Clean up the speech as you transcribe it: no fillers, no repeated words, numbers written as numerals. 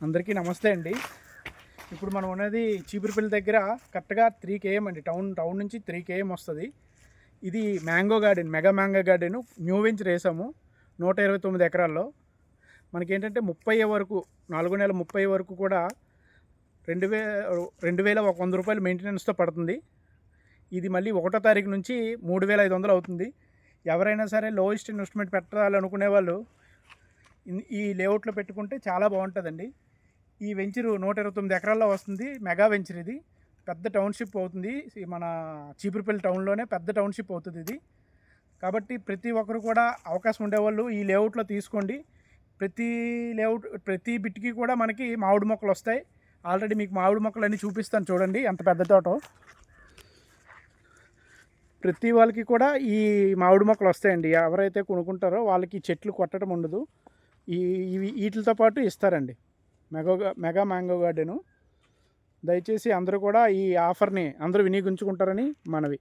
అందరికీ నమస్తే అండి. ఇప్పుడు మనం ఉన్నది చీపురుపల్లి దగ్గర కరెక్ట్గా 3 km అండి. టౌన్ నుంచి 3 km వస్తుంది. ఇది mango garden, mega mango garden new venture వేసాము 129 ఎకరాల్లో. మనకేంటంటే 30 వరకు 4 నెలల 30 వరకు కూడా 2100 రూపాయలు మెయింటెనెన్స్తో పడుతుంది. ఇది మళ్ళీ 1వ తారీఖు నుంచి 3500 అవుతుంది. ఎవరైనా సరే లోయెస్ట్ ఇన్వెస్ట్మెంట్ పెట్టాలనుకునే వాళ్ళు ఈ లేఅవుట్లో పెట్టుకుంటే చాలా బాగుంటుందండి. ఈ వెంచరు 129 ఎకరాల్లో వస్తుంది. మెగా వెంచర్ ఇది. పెద్ద టౌన్షిప్ అవుతుంది. మన చీపురుపల్లి టౌన్లోనే పెద్ద టౌన్షిప్ అవుతుంది ఇది. కాబట్టి ప్రతి ఒక్కరు కూడా అవకాశం ఉండేవాళ్ళు ఈ లేఅవుట్లో తీసుకోండి. ప్రతి బిట్కి కూడా మనకి మామిడి మొక్కలు వస్తాయి. ఆల్రెడీ మీకు మామిడి మొక్కలు అన్నీ చూపిస్తాను చూడండి ఎంత పెద్ద తోటో. ప్రతి వాళ్ళకి కూడా ఈ మామిడి మొక్కలు వస్తాయండి. ఎవరైతే కొనుక్కుంటారో వాళ్ళకి చెట్లు కొట్టడం ఉండదు. వీటితో పాటు ఇస్తారండి మెగా మ్యాంగో గార్డెను. దయచేసి అందరూ కూడా ఈ ఆఫర్ని అందరూ వినియోగించుకుంటారని మనవి.